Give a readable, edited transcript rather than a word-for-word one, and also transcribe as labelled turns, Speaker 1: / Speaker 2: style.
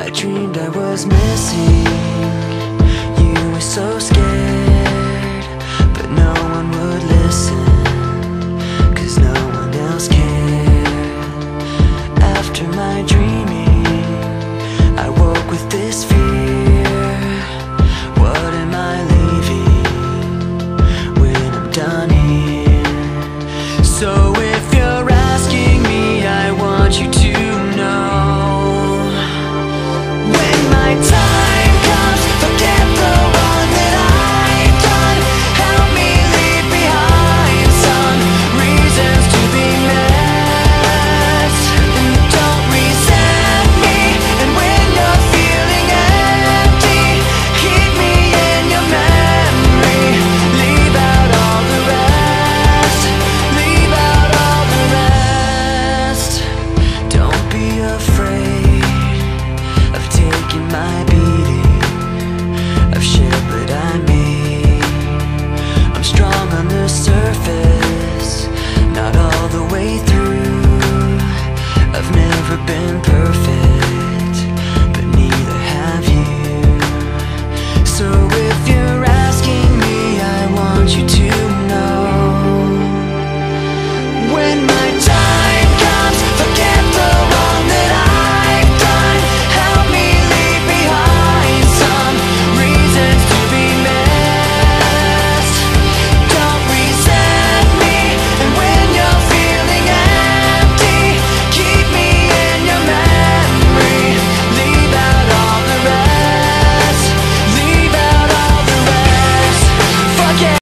Speaker 1: I dreamed I was missing. You were so scared, but no one would listen, 'cause no one else cared. After my dreaming, I woke with this fear. What am I leaving when I'm done here? So if you're asking me, I want you to know, when my time comes, forget the wrong that I've done. Help me leave behind some reasons to be met. And don't resent me, and when you're feeling empty, keep me in your memory. Leave out all the rest, leave out all the rest. Don't be afraid of taking my beating, of shit that I made. I'm strong on the surface, not all the way through.